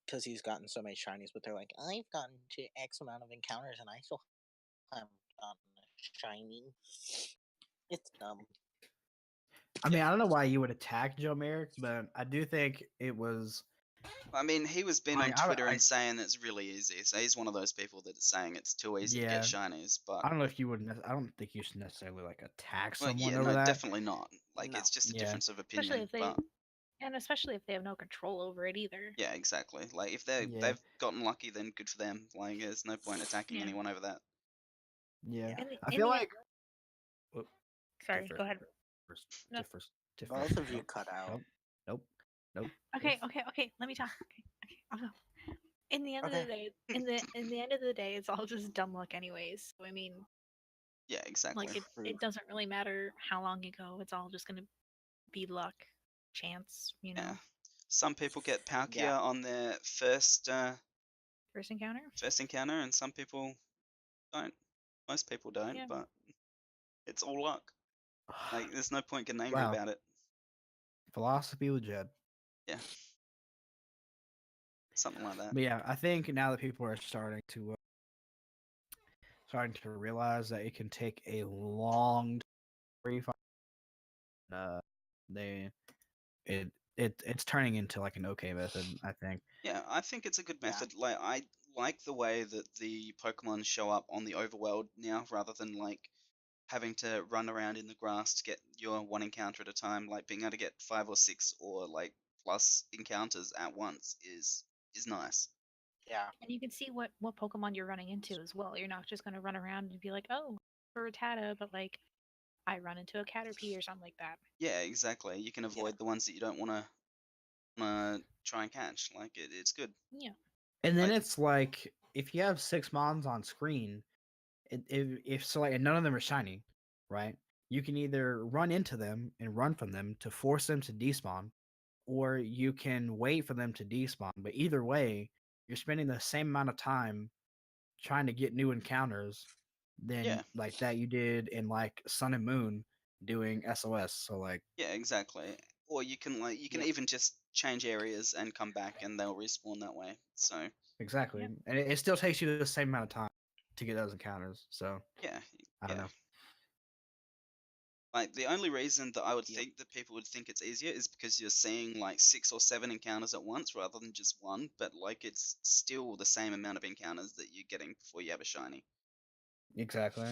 because he's gotten so many shinies, but they're like, I've gotten to X amount of encounters and I still haven't gotten a shiny. It's dumb. I mean, I don't know why you would attack Joe Merrick, but I do think it was. I mean, he was been on Like, I- Twitter I- and saying it's really easy. So he's one of those people that's saying it's too easy to Yeah. get shinies. But I don't know if you would. I don't think you should necessarily like attack well, someone yeah, over no, that. definitely not. Like No. it's just a Yeah. difference of Especially opinion. if they But and especially if they have no control over it either. yeah, exactly. Like if Yeah. they've gotten lucky, then good for them. Like there's no point attacking Yeah. anyone over that. Yeah, In the- I in feel the- like. Whoop, Sorry, Tiff go ahead. First, No. Tiff first. Both of you cut out. Nope. Okay, let me talk. Okay, I'll go. In the end of the day, in the end of the day, it's all just dumb luck anyways. So I mean, Yeah, exactly. Like it True. doesn't really matter how long you go. It's all just gonna be luck, chance, you Yeah. know. Some people get Palkia Yeah. on their first First encounter. encounter, and some people don't. Most people don't, Yeah. but it's all luck. Like, there's no point getting angry Wow. about it. Philosophy with Jed. Yeah. Something like that. But yeah, I think now that people are starting to realize that it can take a long refine, they it's turning into like an okay method, I think. Yeah, I think it's a good Yeah. method. Like, I like the way that the Pokemon show up on the overworld now, rather than like having to run around in the grass to get your one encounter at a time. Like, being able to get 5 or 6 or like plus encounters at once is nice. Yeah. And you can see what Pokemon you're running into as well. You're not just gonna run around and be like, oh, for Rattata, but like I run into a Caterpie or something like that. Yeah, exactly. You can avoid the ones that you don't want to try and catch. Like, it's good. Yeah. And then Like- it's like if you have 6 mons on screen, if so, like, and none of them are shiny, right? You can either run into them and run from them to force them to despawn, or you can wait for them to despawn. But either way, you're spending the same amount of time trying to get new encounters than Yeah. like that you did in like Sun and Moon doing SOS. So like Yeah, exactly. Or you can Yeah. even just change areas and come back, and they'll respawn that way. So exactly, Yep. and it still takes you the same amount of time to get those encounters. So yeah, I don't yeah. know. Like, the only reason that I would Yep. think that people would think it's easier is because you're seeing like 6 or 7 encounters at once rather than just one. But like, it's still the same amount of encounters that you're getting before you have a shiny. Exactly.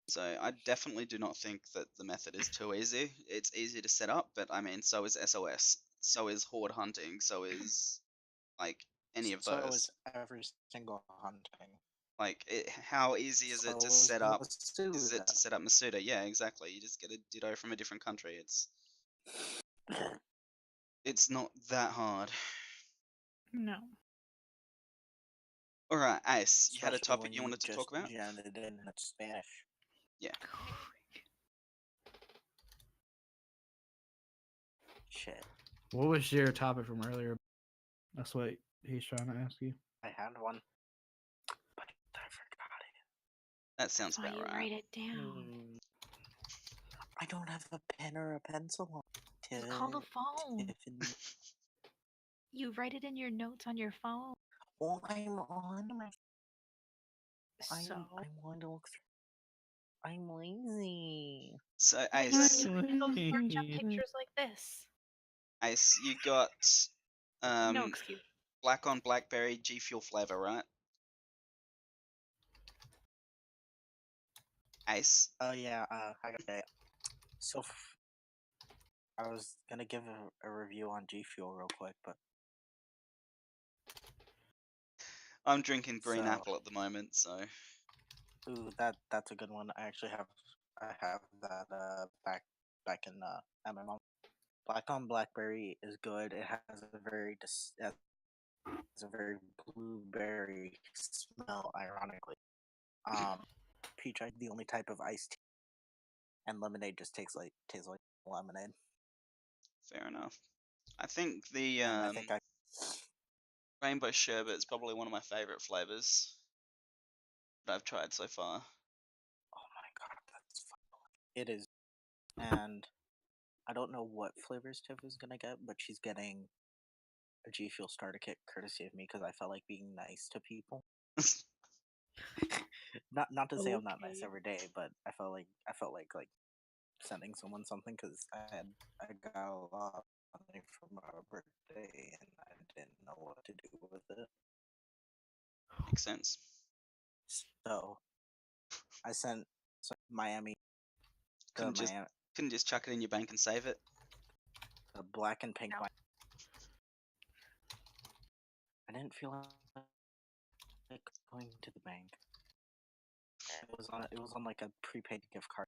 So I definitely do not think that the method is too easy. It's easy to set up, but I mean, so is SOS, so is horde hunting, so is like any of So those. is every single hunting. Like, how easy is it to So is set up? Masuda. Is it to set up Masuda? Yeah, exactly. You just get a Ditto from a different country. It's not that hard. No. All right, Ace, you had a Especially topic when you wanted to just talk about? jammed it in Spanish. Yeah. Shit. What was your topic from earlier? That's what he's trying to ask you. I had one, but I forgot it. That sounds Why about you right. write it down? Hmm. I don't have a pen or a pencil on. It's called a phone. Tiffany. You write it in your notes on your phone. Well, I'm on my. So I want to look through. I'm lazy. So, yeah, you Ace, have to go search up pictures like this. Ace, you got No excuse. black on blackberry G Fuel flavor, right? Ace. Oh yeah. I got it. So I was gonna give a review on G Fuel real quick, but I'm drinking green So- apple at the moment, so ooh, that's a good one. I have that back in at my mom. Black on blackberry is good. It has a very blueberry smell, ironically. Peach is the only type of iced tea, and lemonade just tastes like lemonade. fair enough. I think the And I think rainbow sherbet is probably one of my favorite flavors that I've tried so far. oh my god, that's fun. It is, and I don't know what flavors Tiff is gonna get, but she's getting a G Fuel starter kit courtesy of me because I felt like being nice to people. Not to say I'm not nice Okay. every day, but I felt like sending someone something because I got a lot of money for my birthday and I didn't know what to do with it. Makes sense. So I sent Miami the Couldn't just Miami, couldn't just chuck it in your bank and save it. the black and pink No. one. I didn't feel like going to the bank. It was on like a prepaid gift card.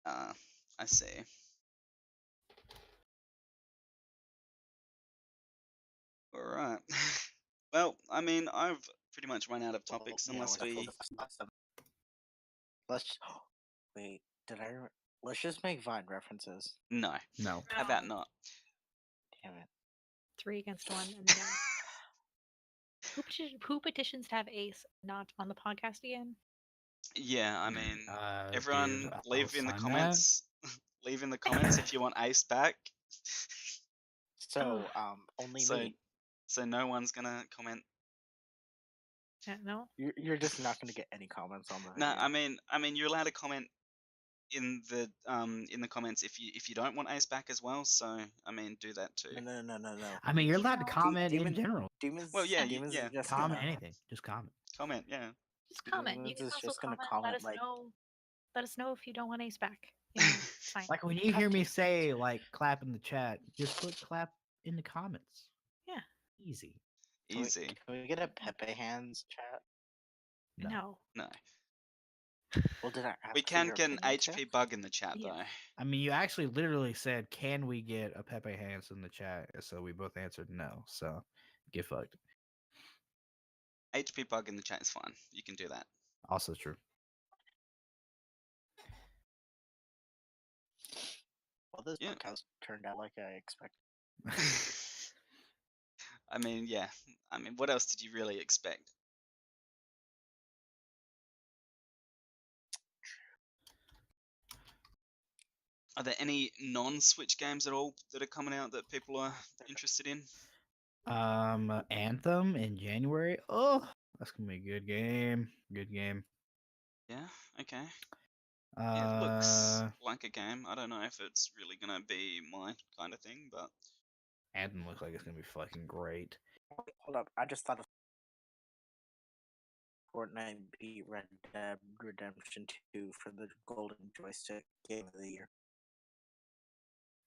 I see. All right. Well, I mean, I've pretty much run out of Well, topics yeah, unless we're we. last time. Let's wait. Let's just make Vine references. No. No. How about not? Damn it. 3 against 1 and then who petitions to have Ace not on the podcast again? Yeah, I mean, Dude, everyone I'll leave in the sign that. comments. Leave in the comments if you want Ace back. So, only So, me. so no one's gonna comment. No. You're just not gonna get any comments on the No, video. I mean, you're allowed to comment in the comments if you don't want Ace back as well. So, I mean, do that too. No. I mean, you're allowed to comment in Demon- general. Demons. Well, yeah, Demons yeah. is just Comment gonna, anything. Just comment. Comment, yeah. Just comment. You Demons can is also just gonna comment. Let comment us know. Let us know if you don't want Ace back. You know, it's fine. Like when you hear me say like clap in the chat, just put clap in the comments. Yeah. Easy. Easy. Can we get a Pepe Hands chat? No. No. Well, did I ask We for can your get an opinion, HP Tiff? bug in the chat Yeah. though. I mean, you actually literally said, "Can we get a Pepe Hands in the chat?" So we both answered no. So get fucked. HP bug in the chat is fine. You can do that. Also true. Well, this Yeah. podcast turned out like I expected. I mean, yeah. I mean, what else did you really expect? Are there any non-Switch games at all that are coming out that people are interested in? Anthem in January. Oh, that's gonna be a good game. Good game. Yeah, okay. It looks Uh, like a game. I don't know if it's really gonna be my kind of thing, but Anthem looks like it's gonna be fucking great. Wait, hold up. I just thought of Fortnite beat Red Dead Redemption 2 for the Golden Joystick Game of the Year.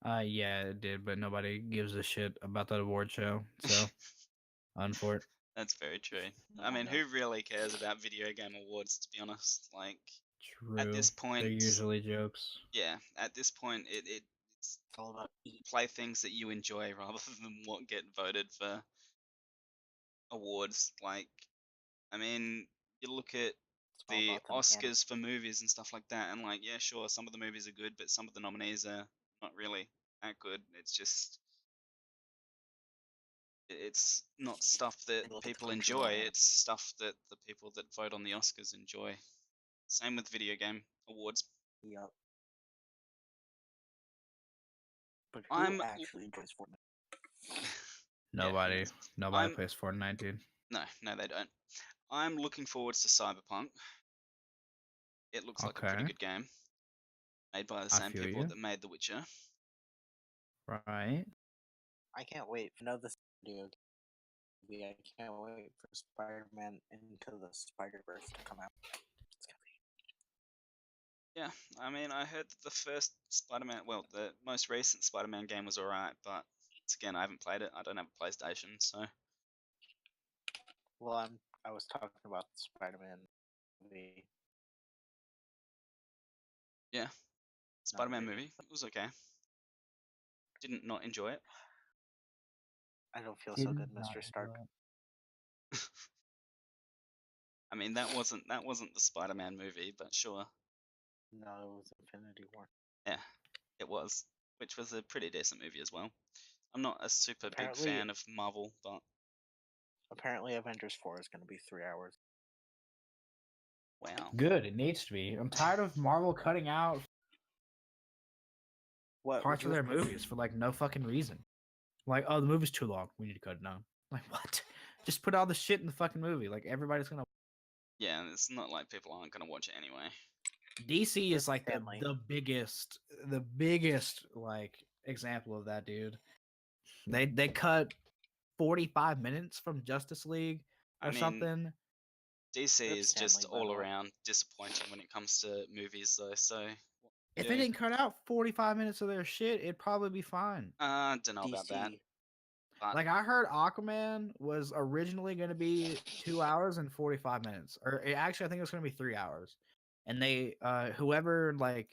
Yeah, it did, but nobody gives a shit about that award show. So, unfort. that's very true. I mean, who really cares about video game awards, to be honest? Like, True. at this point, they're usually jokes. yeah, at this point, it's It's all about play things that you enjoy rather than what get voted for awards. Like, I mean, you look at it's all the about the mechanics. Oscars for movies and stuff like that, and like, yeah, sure, some of the movies are good, but some of the nominees are not really that good. It's just, it's not stuff that Look at the people Crunchyroll enjoy. ads. It's stuff that the people that vote on the Oscars enjoy. Same with video game awards. Yup. But who I'm- actually enjoys Fortnite? Nobody. knows? Nobody I'm- plays Fortnite, dude. No, they don't. I'm looking forward to Cyberpunk. It looks like a pretty Okay. good game, made by the I same feel people you. that made The Witcher. Right. I can't wait for another video movie. I can't wait for Spider-Man Into the Spider-Verse to come out. It's gonna be Yeah, I mean, I heard that the first Spider-Man, well, the most recent Spider-Man game was alright, but once again, I haven't played it. I don't have a PlayStation, so well. I was talking about the Spider-Man movie. yeah, Spider-Man really. movie, it was okay. Didn't not enjoy it. I don't feel so Did good, not Mr. Stark. enjoy it. I mean, that wasn't the Spider-Man movie, but sure, No, it was Infinity War. yeah, it was, which was a pretty decent movie as well. I'm not a super big Apparently- fan of Marvel, but Apparently, Avengers 4 is going to be 3 hours. wow. Good. It needs to be. I'm tired of Marvel cutting out What parts of was their the- movies for like no fucking reason. Like, oh, the movie's too long. We need to cut it down. Like, what? Just put all the shit in the fucking movie. Like, everybody's gonna. Yeah, and it's not like people aren't gonna watch it anyway. DC is like Stanley. the biggest like example of that, dude. They cut 45 minutes from Justice League I or mean, something. DC Rip is just Stanley, by all the way. around disappointing when it comes to movies, though. So, If yeah. they didn't cut out 45 minutes of their shit, it'd probably be fine. Don't know about that. DC. But Like, I heard Aquaman was originally going to be 2 hours and 45 minutes, actually, I think it was going to be 3 hours. And they, whoever like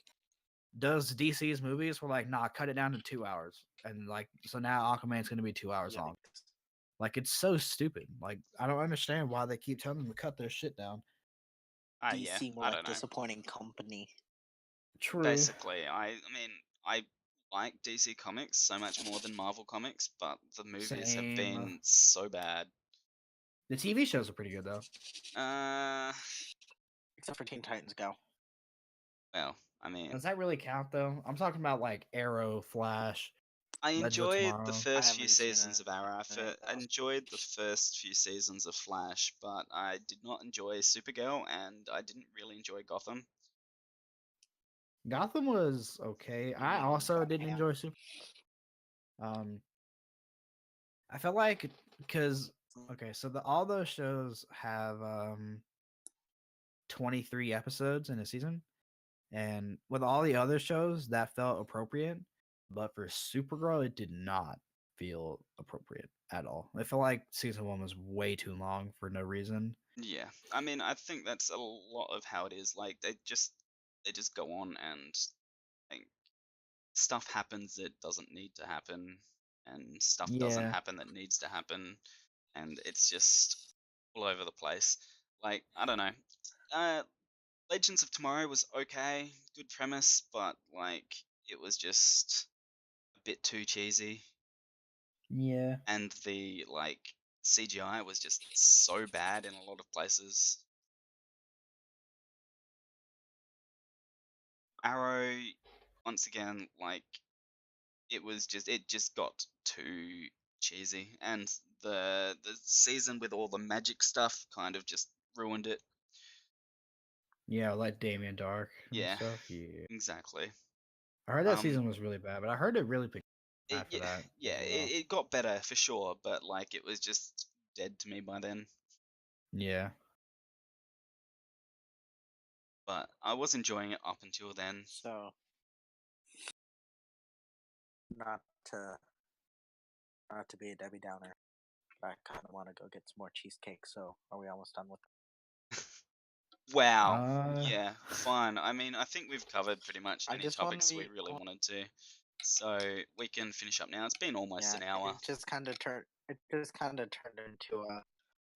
does DC's movies were like, nah, cut it down to 2 hours. And like, so now Aquaman's going to be 2 hours long. Yikes. Like it's so stupid. Like I don't understand why they keep telling them to cut their shit down. Yeah, DC more I like don't know. disappointing company. True. Basically, I mean, I like DC Comics so much more than Marvel Comics, but the movies have Same. been so bad. The TV shows are pretty good though. Except for Teen Titans Go. Well, I mean, Does that really count though? I'm talking about like Arrow, Flash. I Legends of enjoyed the Tomorrow. first few haven't seen seasons of Arrow. I enjoyed the first few seasons of Flash, but I did not enjoy Supergirl, and I didn't really enjoy Gotham. Gotham was okay. I also didn't Yeah. enjoy Super. I felt like because okay, so all those shows have 23 episodes in a season, and with all the other shows that felt appropriate, but for Supergirl it did not feel appropriate at all. I felt like season 1 was way too long for no reason. Yeah, I mean, I think that's a lot of how it is. Like they just go on and like stuff happens that doesn't need to happen, and stuff doesn't Yeah. happen that needs to happen, and it's just all over the place. Like I don't know. Legends of Tomorrow was okay, good premise, but like it was just a bit too cheesy, Yeah. and the like CGI was just so bad in a lot of places. Arrow, once again, like it just got too cheesy, and the season with all the magic stuff kind of just ruined it. Yeah, like Damien Dark and Yeah, stuff. Yeah. exactly. I heard that season was really bad, but I heard it really picked It, after yeah, that. yeah, as well. it got better for sure, but like it was just dead to me by then. Yeah. But I was enjoying it up until then. So, not to be a Debbie Downer, but I kind of want to go get some more cheesecake. So, are we almost done with? Wow. Yeah, fine. I mean, I think we've covered pretty much I any just wanna topics we be- really wanted to. So we can finish up now. It's been almost an hour. It just kind of turned. It just kind of turned into a.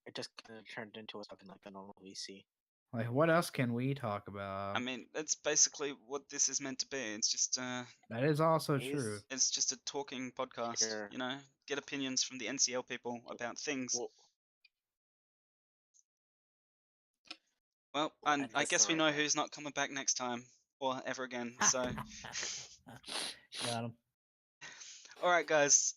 It just kind of turned into something like a normal VC. Like, what else can we talk about? I mean, that's basically what this is meant to be. It's just that is also Is- true. it's just a talking podcast. Sure. You know, get opinions from the NCL people about things. Well, And I it's guess the we right know way. who's not coming back next time or ever again. So, Got him. all right, guys.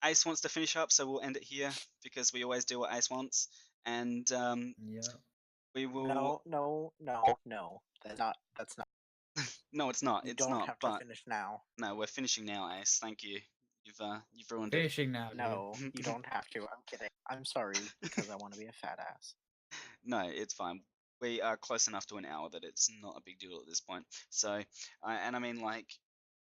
Ace wants to finish up, so we'll end it here because we always do what Ace wants, and Yeah. we will. No. That's not. No, it's not. You It's don't not. have to But finish now. no, we're finishing now, Ace. Thank you. You've ruined it. Finishing now. dude. No, you don't have to. I'm kidding. I'm sorry because I want to be a fat ass. No, it's fine. We are close enough to an hour that it's not a big deal at this point. So, and I mean, like,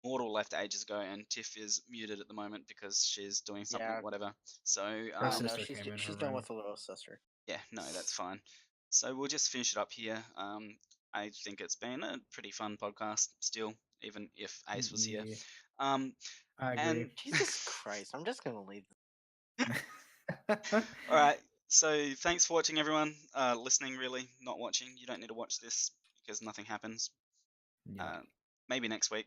Mortal left ages ago, and Tiff is muted at the moment because she's doing something, Yeah. whatever. So, Her No, sister she's came in she's her done room. with a little sister. yeah, no, that's fine. So we'll just finish it up here. I think it's been a pretty fun podcast still, even if Ace was here. Yeah, Um, I agree. and Jesus Christ! I'm just gonna leave. all right. So thanks for watching, everyone. Listening, really, not watching. You don't need to watch this because nothing happens. Yeah. Maybe next week.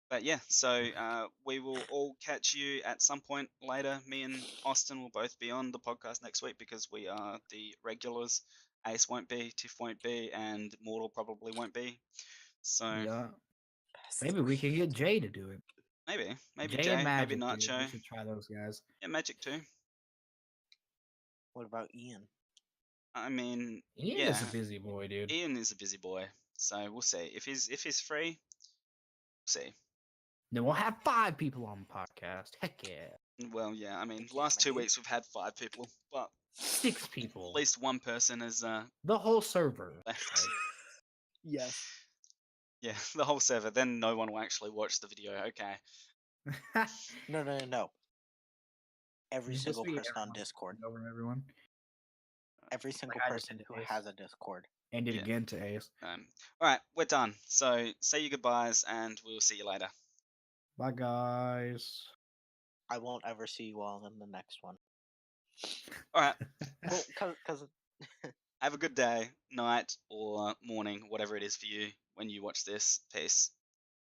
But yeah, so we will all catch you at some point later. Me and Austin will both be on the podcast next week because we are the regulars. Ace won't be, Tiff won't be, and Mortal probably won't be. So Yeah. Maybe we could get Jay to do it. maybe Jay and Jay, maybe Magic, dude. Nacho. We should try those guys. Yeah, Magic too. What about Ian? I mean, Ian yeah, is a busy boy, dude. Ian is a busy boy, so we'll see. If he's free, we'll see. Then we'll have 5 people on the podcast. Heck yeah. Well, yeah, I mean, last 2 weeks we've had 5 people, but 6 people. at least one person has The whole server. left. Yes. Yeah, the whole server. Then no one will actually watch the video. Okay. No. Every Just single be person on everyone. Discord. Over everyone. Every single I just person did who Ace. has a Discord. And it Yeah. again to Ace. All right, we're done. So say your goodbyes, and we'll see you later. Bye, guys. I won't ever see you all in the next one. All right. Well, because Have a good day, night, or morning, whatever it is for you when you watch this. Peace.